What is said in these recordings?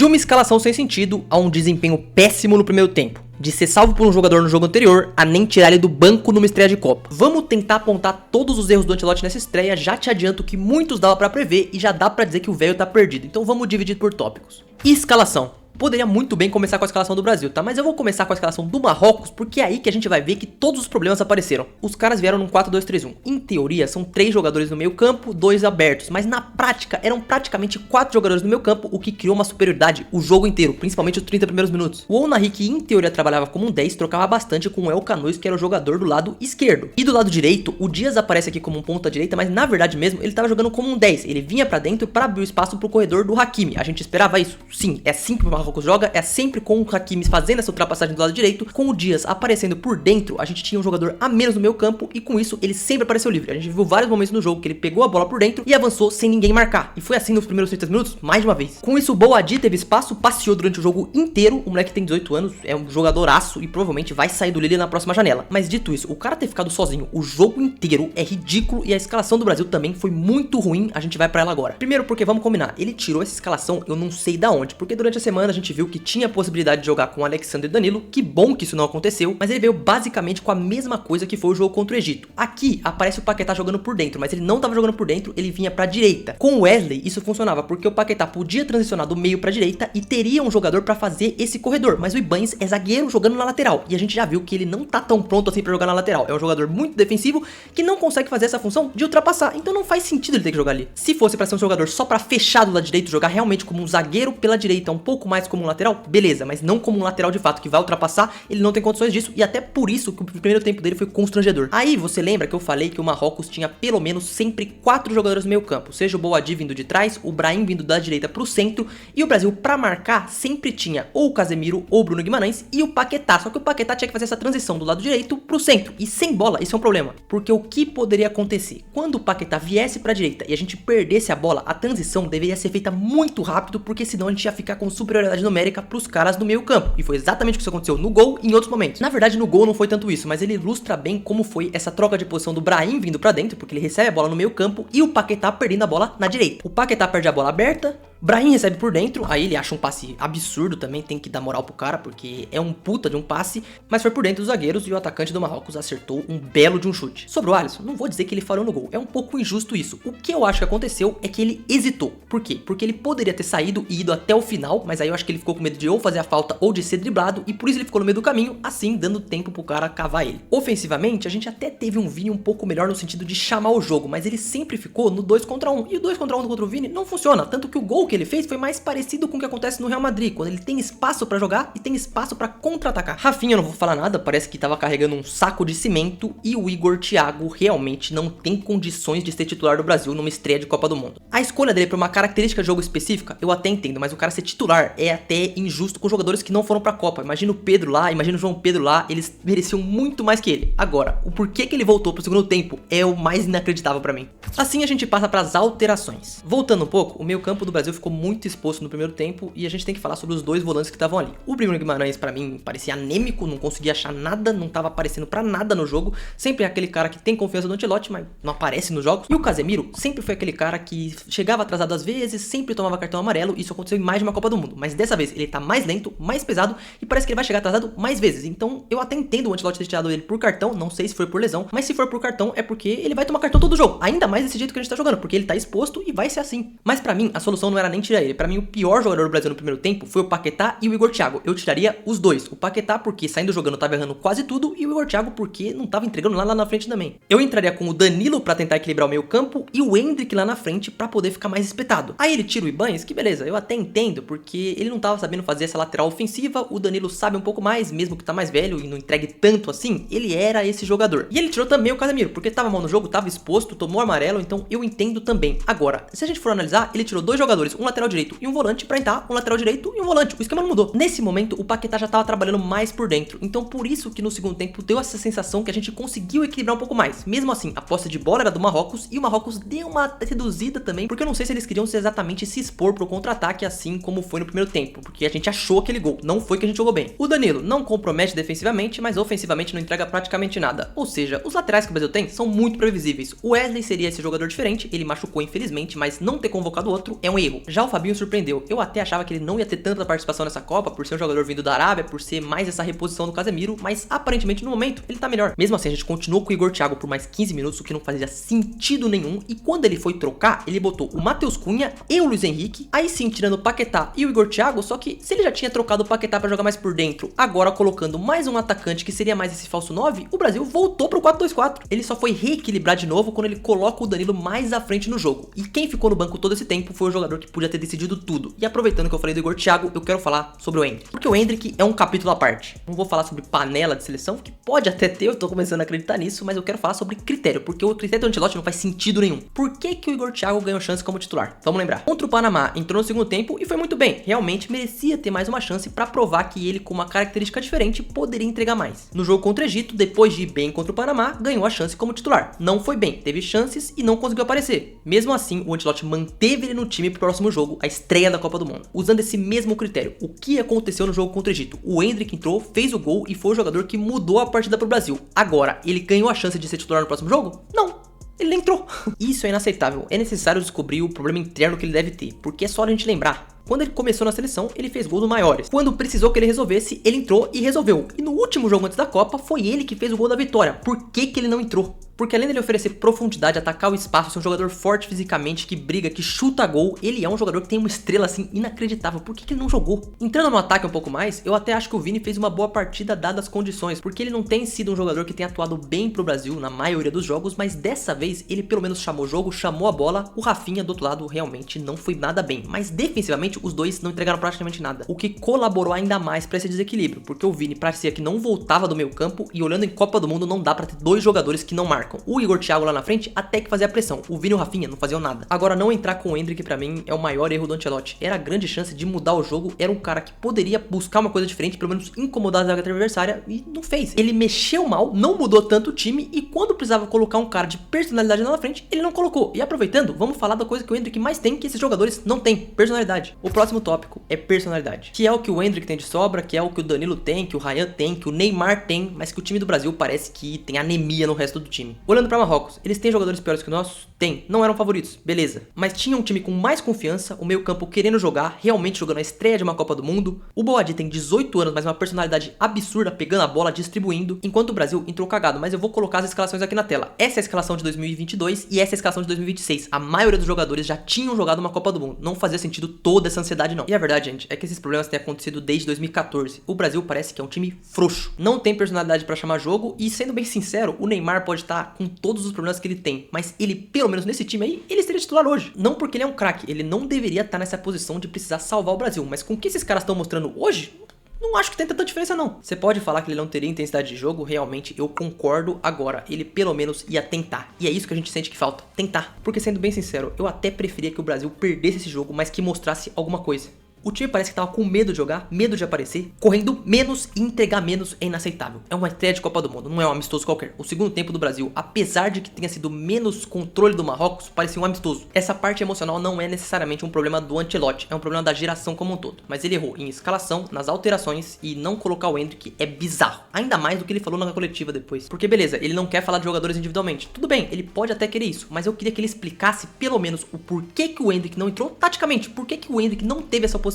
De uma escalação sem sentido a um desempenho péssimo no primeiro tempo. De ser salvo por um jogador no jogo anterior a nem tirar ele do banco numa estreia de Copa. Vamos tentar apontar todos os erros do Ancelotti nessa estreia, já te adianto que muitos dava pra prever e já dá pra dizer que o velho tá perdido. Então vamos dividir por tópicos. Escalação. Poderia muito bem começar com a escalação do Brasil, tá? Mas eu vou começar com a escalação do Marrocos, porque é aí que a gente vai ver que todos os problemas apareceram. Os caras vieram num 4-2-3-1. Em teoria, são 3 jogadores no meio campo, 2 abertos. Mas na prática, eram praticamente 4 jogadores no meio campo, o que criou uma superioridade o jogo inteiro, principalmente os 30 primeiros minutos. O Ounahi, que em teoria trabalhava como um 10, trocava bastante com o El Khanous, que era o jogador do lado esquerdo. E do lado direito, o Dias aparece aqui como um ponta direita, mas na verdade mesmo, ele tava jogando como um 10. Ele vinha pra dentro pra abrir o espaço pro corredor do Hakimi. A gente esperava isso? Sim, é assim que o Marrocos joga, é sempre com o Hakimi fazendo essa ultrapassagem do lado direito, com o Dias aparecendo por dentro, a gente tinha um jogador a menos no meio campo e com isso ele sempre apareceu livre. A gente viu vários momentos no jogo que ele pegou a bola por dentro e avançou sem ninguém marcar. E foi assim nos primeiros 30 minutos, mais de uma vez. Com isso o Boadi teve espaço, passeou durante o jogo inteiro, o moleque tem 18 anos, é um jogadoraço e provavelmente vai sair do Lille na próxima janela. Mas dito isso, o cara ter ficado sozinho o jogo inteiro é ridículo e a escalação do Brasil também foi muito ruim, a gente vai pra ela agora. Primeiro porque, vamos combinar, ele tirou essa escalação eu não sei da onde, porque durante a semana a gente viu que tinha a possibilidade de jogar com o Alexandre e Danilo, que bom que isso não aconteceu, mas ele veio basicamente com a mesma coisa que foi o jogo contra o Egito. Aqui aparece o Paquetá jogando por dentro, mas ele não tava jogando por dentro, ele vinha pra direita. Com o Wesley isso funcionava, porque o Paquetá podia transicionar do meio pra direita e teria um jogador pra fazer esse corredor, mas o Ibañez é zagueiro jogando na lateral, e a gente já viu que ele não tá tão pronto assim pra jogar na lateral, é um jogador muito defensivo que não consegue fazer essa função de ultrapassar, então não faz sentido ele ter que jogar ali. Se fosse pra ser um jogador só pra fechar do lado direito, jogar realmente como um zagueiro pela direita, um pouco mais como um lateral, beleza, mas não como um lateral de fato que vai ultrapassar, ele não tem condições disso e até por isso que o primeiro tempo dele foi constrangedor. Aí você lembra que eu falei que o Marrocos tinha pelo menos sempre 4 jogadores no meio campo, seja o Boadi vindo de trás, o Brahim vindo da direita pro centro e o Brasil pra marcar sempre tinha ou o Casemiro ou o Bruno Guimarães e o Paquetá, só que o Paquetá tinha que fazer essa transição do lado direito pro centro e sem bola isso é um problema, porque o que poderia acontecer? Quando o Paquetá viesse pra direita e a gente perdesse a bola, a transição deveria ser feita muito rápido, porque senão a gente ia ficar com superioridade numérica pros caras do meio campo e foi exatamente o que isso aconteceu no gol e em outros momentos. Na verdade no gol não foi tanto isso, mas ele ilustra bem como foi essa troca de posição do Brahim vindo pra dentro, porque ele recebe a bola no meio campo e o Paquetá perdendo a bola na direita. O Paquetá perde a bola aberta, Brahim recebe por dentro, aí ele acha um passe absurdo também, tem que dar moral pro cara, porque é um puta de um passe, mas foi por dentro dos zagueiros e o atacante do Marrocos acertou um belo de um chute. Sobre o Alisson, não vou dizer que ele falhou no gol, é um pouco injusto isso. O que eu acho que aconteceu é que ele hesitou. Por quê? Porque ele poderia ter saído e ido até o final, mas aí eu acho que ele ficou com medo de ou fazer a falta ou de ser driblado, e por isso ele ficou no meio do caminho, assim dando tempo pro cara cavar ele. Ofensivamente, a gente até teve um Vini um pouco melhor no sentido de chamar o jogo, mas ele sempre ficou no 2 contra 1, e o 2 contra 1 contra o Vini não funciona, tanto que o gol que ele fez foi mais parecido com o que acontece no Real Madrid, quando ele tem espaço pra jogar e tem espaço pra contra-atacar. Rafinha, eu não vou falar nada, parece que tava carregando um saco de cimento, e o Igor Thiago realmente não tem condições de ser titular do Brasil numa estreia de Copa do Mundo. A escolha dele por uma característica de jogo específica, eu até entendo, mas o cara ser titular é até injusto com jogadores que não foram pra Copa. Imagina o Pedro lá, imagina o João Pedro lá, eles mereciam muito mais que ele. Agora, o porquê que ele voltou pro segundo tempo é o mais inacreditável pra mim. Assim a gente passa pras alterações. Voltando um pouco, o meio campo do Brasil ficou muito exposto no primeiro tempo e a gente tem que falar sobre os 2 volantes que estavam ali. O Bruno Guimarães pra mim parecia anêmico, não conseguia achar nada, não tava aparecendo pra nada no jogo, sempre é aquele cara que tem confiança no Ancelotti, mas não aparece nos jogos. E o Casemiro sempre foi aquele cara que chegava atrasado às vezes, sempre tomava cartão amarelo, isso aconteceu em mais de uma Copa do Mundo, mas dessa vez ele tá mais lento, mais pesado e parece que ele vai chegar atrasado mais vezes. Então eu até entendo o Ancelotti ter tirado ele por cartão, não sei se foi por lesão, mas se for por cartão é porque ele vai tomar cartão todo jogo, ainda mais desse jeito que a gente tá jogando, porque ele tá exposto e vai ser assim. Mas pra mim a solução não era nem tirar ele, pra mim o pior jogador do Brasil no primeiro tempo foi o Paquetá e o Igor Thiago. Eu tiraria os 2, o Paquetá porque saindo jogando tava errando quase tudo e o Igor Thiago porque não tava entregando lá na frente também. Eu entraria com o Danilo pra tentar equilibrar o meio campo e o Endrick lá na frente pra poder ficar mais espetado. Aí ele tira o Ibañez, que beleza, eu até entendo, porque ele não tava sabendo fazer essa lateral ofensiva, o Danilo sabe um pouco mais, mesmo que tá mais velho e não entregue tanto assim, ele era esse jogador. E ele tirou também o Casemiro, porque tava mal no jogo, tava exposto, tomou amarelo, então eu entendo também. Agora, se a gente for analisar, ele tirou 2 jogadores, um lateral direito e um volante pra entrar um lateral direito e um volante, o esquema não mudou. Nesse momento, o Paquetá já tava trabalhando mais por dentro, então por isso que no segundo tempo deu essa sensação que a gente conseguiu equilibrar um pouco mais. Mesmo assim, a posse de bola era do Marrocos e o Marrocos deu uma reduzida também, porque eu não sei se eles queriam exatamente se expor pro contra-ataque assim como foi no primeiro tempo, porque a gente achou aquele gol, não foi que a gente jogou bem. O Danilo não compromete defensivamente, mas ofensivamente não entrega praticamente nada, ou seja, os laterais que o Brasil tem são muito previsíveis. O Wesley seria esse jogador diferente, ele machucou infelizmente, mas não ter convocado outro é um erro. ninguém. Já o Fabinho surpreendeu. Eu até achava que ele não ia ter tanta participação nessa Copa, por ser um jogador vindo da Arábia, por ser mais essa reposição do Casemiro, mas aparentemente no momento ele tá melhor. Mesmo assim, a gente continuou com o Igor Thiago por mais 15 minutos, o que não fazia sentido nenhum, e quando ele foi trocar, ele botou o Matheus Cunha e o Luiz Henrique, aí sim tirando o Paquetá e o Igor Thiago, só que se ele já tinha trocado o Paquetá pra jogar mais por dentro, agora colocando mais um atacante que seria mais esse falso 9, o Brasil voltou pro 4-2-4. Ele só foi reequilibrar de novo quando ele coloca o Danilo mais à frente no jogo. E quem ficou no banco todo esse tempo foi o jogador que podia ter decidido tudo. E aproveitando que eu falei do Igor Thiago, eu quero falar sobre o Endrick. Porque o Endrick é um capítulo à parte. Não vou falar sobre panela de seleção, que pode até ter, eu tô começando a acreditar nisso, mas eu quero falar sobre critério, porque o critério do Ancelotti não faz sentido nenhum. Por que que o Igor Thiago ganhou chance como titular? Vamos lembrar. Contra o Panamá, entrou no segundo tempo e foi muito bem. Realmente merecia ter mais uma chance pra provar que ele, com uma característica diferente, poderia entregar mais. No jogo contra o Egito, depois de ir bem contra o Panamá, ganhou a chance como titular. Não foi bem, teve chances e não conseguiu aparecer. Mesmo assim, o Ancelotti manteve ele no time pro próximo jogo, a estreia da Copa do Mundo. Usando esse mesmo critério, o que aconteceu no jogo contra o Egito? O Endrick entrou, fez o gol e foi o jogador que mudou a partida pro Brasil. Agora, ele ganhou a chance de ser titular no próximo jogo? Não. Ele nem entrou. Isso é inaceitável. É necessário descobrir o problema interno que ele deve ter, porque é só a gente lembrar. Quando ele começou na seleção, ele fez gols maiores. Quando precisou que ele resolvesse, ele entrou e resolveu. E no último jogo antes da Copa, foi ele que fez o gol da vitória. Por que que ele não entrou? Porque além dele oferecer profundidade, atacar o espaço, ser um jogador forte fisicamente, que briga, que chuta gol, ele é um jogador que tem uma estrela assim inacreditável. Por que que ele não jogou? Entrando no ataque um pouco mais, eu até acho que o Vini fez uma boa partida dadas as condições, porque ele não tem sido um jogador que tem atuado bem pro Brasil na maioria dos jogos, mas dessa vez ele pelo menos chamou o jogo, chamou a bola. O Rafinha do outro lado realmente não foi nada bem, mas defensivamente os dois não entregaram praticamente nada, o que colaborou ainda mais para esse desequilíbrio, porque o Vini parecia que não voltava do meio campo, e olhando em Copa do Mundo não dá para ter dois jogadores que não marcam. O Igor Thiago lá na frente até que fazia pressão, o Vini e o Rafinha não faziam nada. Agora, não entrar com o Endrick pra mim é o maior erro do Ancelotti. Era a grande chance de mudar o jogo, era um cara que poderia buscar uma coisa diferente, pelo menos incomodar a zaga adversária, e não fez. Ele mexeu mal, não mudou tanto o time, e quando precisava colocar um cara de personalidade lá na frente, ele não colocou. E aproveitando, vamos falar da coisa que o Endrick mais tem, que esses jogadores não têm: personalidade. O próximo tópico é personalidade, que é o que o Endrick tem de sobra, que é o que o Danilo tem, que o Ryan tem, que o Neymar tem, mas que o time do Brasil parece que tem anemia no resto do time. Olhando pra Marrocos, eles têm jogadores piores que o nosso? Tem, não eram favoritos, beleza, mas tinha um time com mais confiança, o meio campo querendo jogar, realmente jogando a estreia de uma Copa do Mundo. O Boadi tem 18 anos, mas uma personalidade absurda, pegando a bola, distribuindo, enquanto o Brasil entrou cagado. Mas eu vou colocar as escalações aqui na tela. Essa é a escalação de 2022 e essa é a escalação de 2026. A maioria dos jogadores já tinham jogado uma Copa do Mundo, não fazia sentido toda essa ansiedade não. E a verdade, gente, é que esses problemas têm acontecido desde 2014. O Brasil parece que é um time frouxo, não tem personalidade pra chamar jogo, e sendo bem sincero, o Neymar pode estar com todos os problemas que ele tem, mas ele, pelo menos nesse time aí, ele seria titular hoje. Não porque ele é um craque, ele não deveria estar nessa posição de precisar salvar o Brasil, mas com o que esses caras estão mostrando hoje, não acho que tem tanta diferença não. Você pode falar que ele não teria intensidade de jogo, realmente eu concordo. Agora, ele pelo menos ia tentar, e é isso que a gente sente que falta, tentar. Porque sendo bem sincero, eu até preferia que o Brasil perdesse esse jogo, mas que mostrasse alguma coisa. O time parece que tava com medo de jogar, medo de aparecer, correndo menos e entregar menos é inaceitável. É uma estreia de Copa do Mundo, não é um amistoso qualquer. O segundo tempo do Brasil, apesar de que tenha sido menos controle do Marrocos, parecia um amistoso. Essa parte emocional não é necessariamente um problema do Ancelotti, é um problema da geração como um todo. Mas ele errou em escalação, nas alterações, e não colocar o Endrick é bizarro. Ainda mais do que ele falou na coletiva depois. Porque beleza, ele não quer falar de jogadores individualmente. Tudo bem, ele pode até querer isso, mas eu queria que ele explicasse pelo menos o porquê que o Endrick não entrou taticamente. Por que que o Endrick não teve essa possibilidade?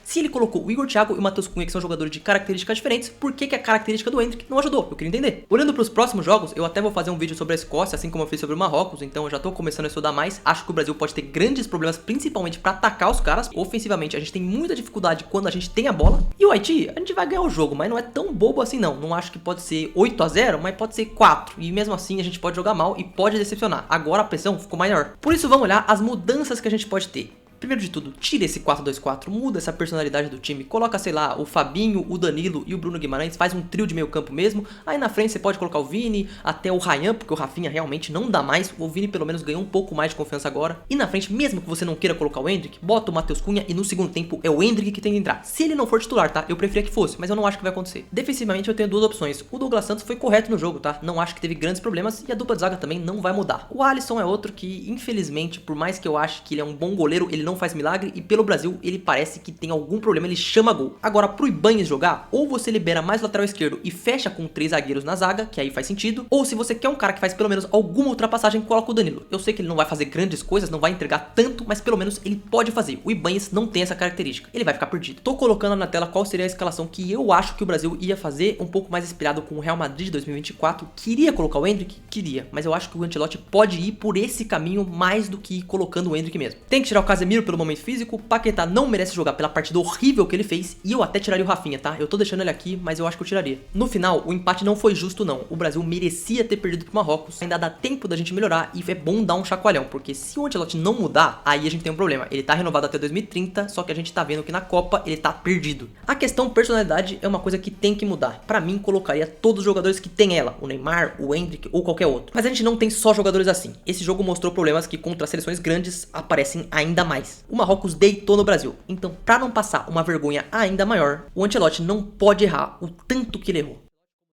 Se ele colocou o Igor Thiago e o Matheus Cunha, que são jogadores de características diferentes, por que que a característica do Endrick não ajudou? Eu queria entender. Olhando para os próximos jogos, eu até vou fazer um vídeo sobre a Escócia, assim como eu fiz sobre o Marrocos, então eu já tô começando a estudar mais. Acho que o Brasil pode ter grandes problemas, principalmente para atacar os caras. Ofensivamente, a gente tem muita dificuldade quando a gente tem a bola. E o Haiti, a gente vai ganhar o jogo, mas não é tão bobo assim não. Não acho que pode ser 8-0, mas pode ser 4. E mesmo assim, a gente pode jogar mal e pode decepcionar. Agora a pressão ficou maior. Por isso, vamos olhar as mudanças que a gente pode ter. Primeiro de tudo, tira esse 4-2-4, muda essa personalidade do time, coloca, sei lá, o Fabinho, o Danilo e o Bruno Guimarães, faz um trio de meio campo mesmo. Aí na frente você pode colocar o Vini, até o Ryan, porque o Rafinha realmente não dá mais. O Vini pelo menos ganhou um pouco mais de confiança agora. E na frente, mesmo que você não queira colocar o Endrick, bota o Matheus Cunha e no segundo tempo é o Endrick que tem que entrar. Se ele não for titular, tá? Eu preferia que fosse, mas eu não acho que vai acontecer. Defensivamente eu tenho duas opções. O Douglas Santos foi correto no jogo, tá? Não acho que teve grandes problemas e a dupla de zaga também não vai mudar. O Alisson é outro que, infelizmente, por mais que eu ache que ele é um bom goleiro, ele não faz milagre e pelo Brasil ele parece que tem algum problema, ele chama gol. Agora pro Ibañez jogar, ou você libera mais o lateral esquerdo e fecha com 3 zagueiros na zaga, que aí faz sentido, ou se você quer um cara que faz pelo menos alguma ultrapassagem, coloca o Danilo. Eu sei que ele não vai fazer grandes coisas, não vai entregar tanto, mas pelo menos ele pode fazer. O Ibañez não tem essa característica, ele vai ficar perdido. Tô colocando na tela qual seria a escalação que eu acho que o Brasil ia fazer, um pouco mais inspirado com o Real Madrid de 2024. Queria colocar o Endrick? Queria, mas eu acho que o Ancelotti pode ir por esse caminho mais do que ir colocando o Endrick mesmo. Tem que tirar o Casemiro pelo momento físico, Paquetá não merece jogar pela partida horrível que ele fez, e eu até tiraria o Rafinha, tá? Eu tô deixando ele aqui, mas eu acho que eu tiraria. No final, o empate não foi justo não, o Brasil merecia ter perdido pro Marrocos, ainda dá tempo da gente melhorar e é bom dar um chacoalhão, porque se o Ancelotti não mudar, aí a gente tem um problema. Ele tá renovado até 2030, só que a gente tá vendo que na Copa ele tá perdido. A questão personalidade é uma coisa que tem que mudar. Pra mim, colocaria todos os jogadores que tem ela, o Neymar, o Endrick ou qualquer outro. Mas a gente não tem só jogadores assim. Esse jogo mostrou problemas que contra seleções grandes aparecem ainda mais. O Marrocos deitou no Brasil, então pra não passar uma vergonha ainda maior, o Ancelotti não pode errar o tanto que ele errou.